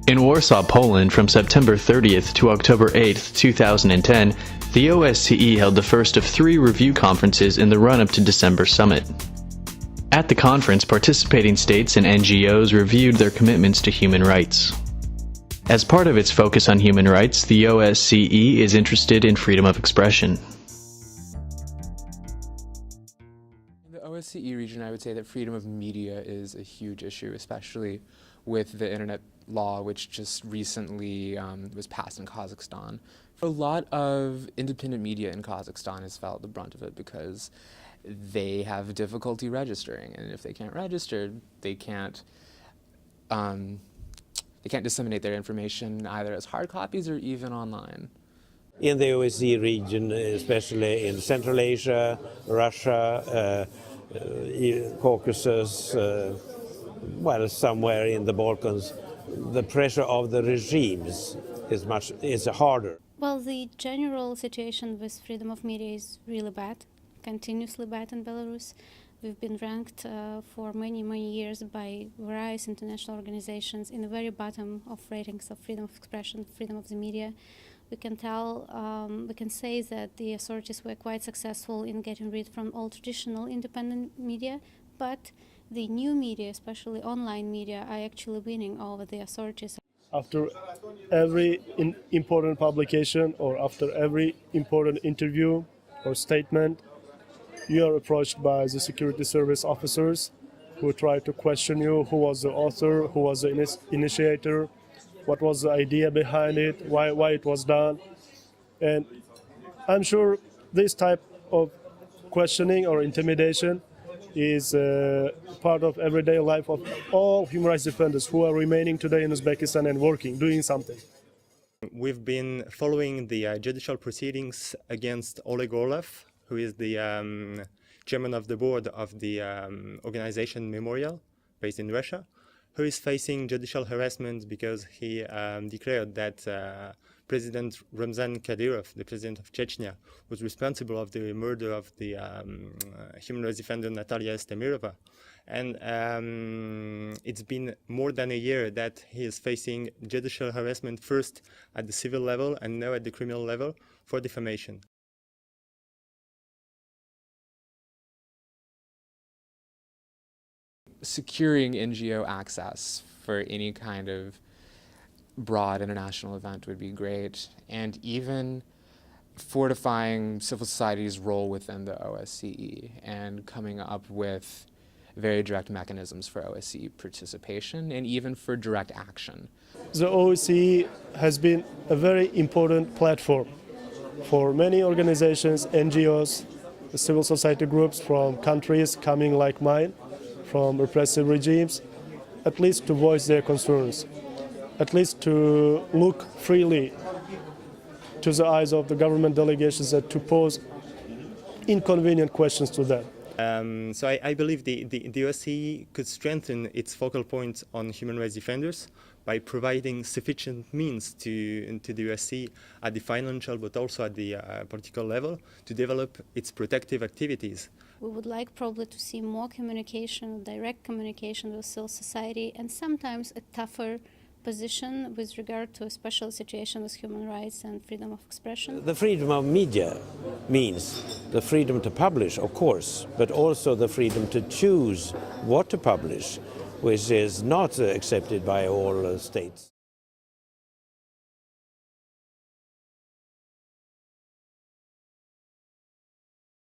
In Warsaw, Poland, from September 30th to October 8th, 2010, the OSCE held the first of 3 review conferences in the run-up to December summit. At the conference, participating states and NGOs reviewed their commitments to human rights. As part of its focus on human rights, the OSCE is interested in freedom of expression. In the OSCE region, I would say that freedom of media is a huge issue, especially with the internet law, which just recently was passed in Kazakhstan. A lot of independent media in Kazakhstan has felt the brunt of it because they have difficulty registering, and if they can't register, they can't disseminate their information either as hard copies or even online. In the OSCE region, especially in Central Asia, Russia, Caucasus, well, somewhere in the Balkans, the pressure of the regimes is harder. Well, the general situation with freedom of media is really bad, continuously bad in Belarus. We've been ranked for many years by various international organizations in the very bottom of ratings of freedom of expression, freedom of the media. We can say that the authorities were quite successful in getting rid from all traditional independent media, but the new media, especially online media, are actually winning over the authorities. After every important publication or after every important interview or statement, you are approached by the security service officers who try to question you: who was the author, who was the initiator, what was the idea behind it, why it was done. And I'm sure this type of questioning or intimidation is part of everyday life of all human rights defenders who are remaining today in Uzbekistan and working, doing something. We've been following the judicial proceedings against Oleg Orlov, who is the chairman of the board of the organization Memorial, based in Russia, who is facing judicial harassment because he declared that President Ramzan Kadyrov, the president of Chechnya, was responsible of the murder of the human rights defender Natalia Estemirova. And it's been more than a year that he is facing judicial harassment, first at the civil level and now at the criminal level, for defamation. Securing NGO access for any kind of broad international event would be great, and even fortifying civil society's role within the OSCE and coming up with very direct mechanisms for OSCE participation and even for direct action. The OSCE has been a very important platform for many organizations, NGOs, civil society groups from countries coming like mine, from repressive regimes, at least to voice their concerns, at least to look freely to the eyes of the government delegations and to pose inconvenient questions to them. So I believe the OSCE could strengthen its focal point on human rights defenders by providing sufficient means to the OSCE at the financial but also at the political level to develop its protective activities. We would like probably to see more communication, direct communication with civil society, and sometimes a tougher position with regard to a special situation with human rights and freedom of expression. The freedom of media means the freedom to publish, of course, but also the freedom to choose what to publish, which is not accepted by all states.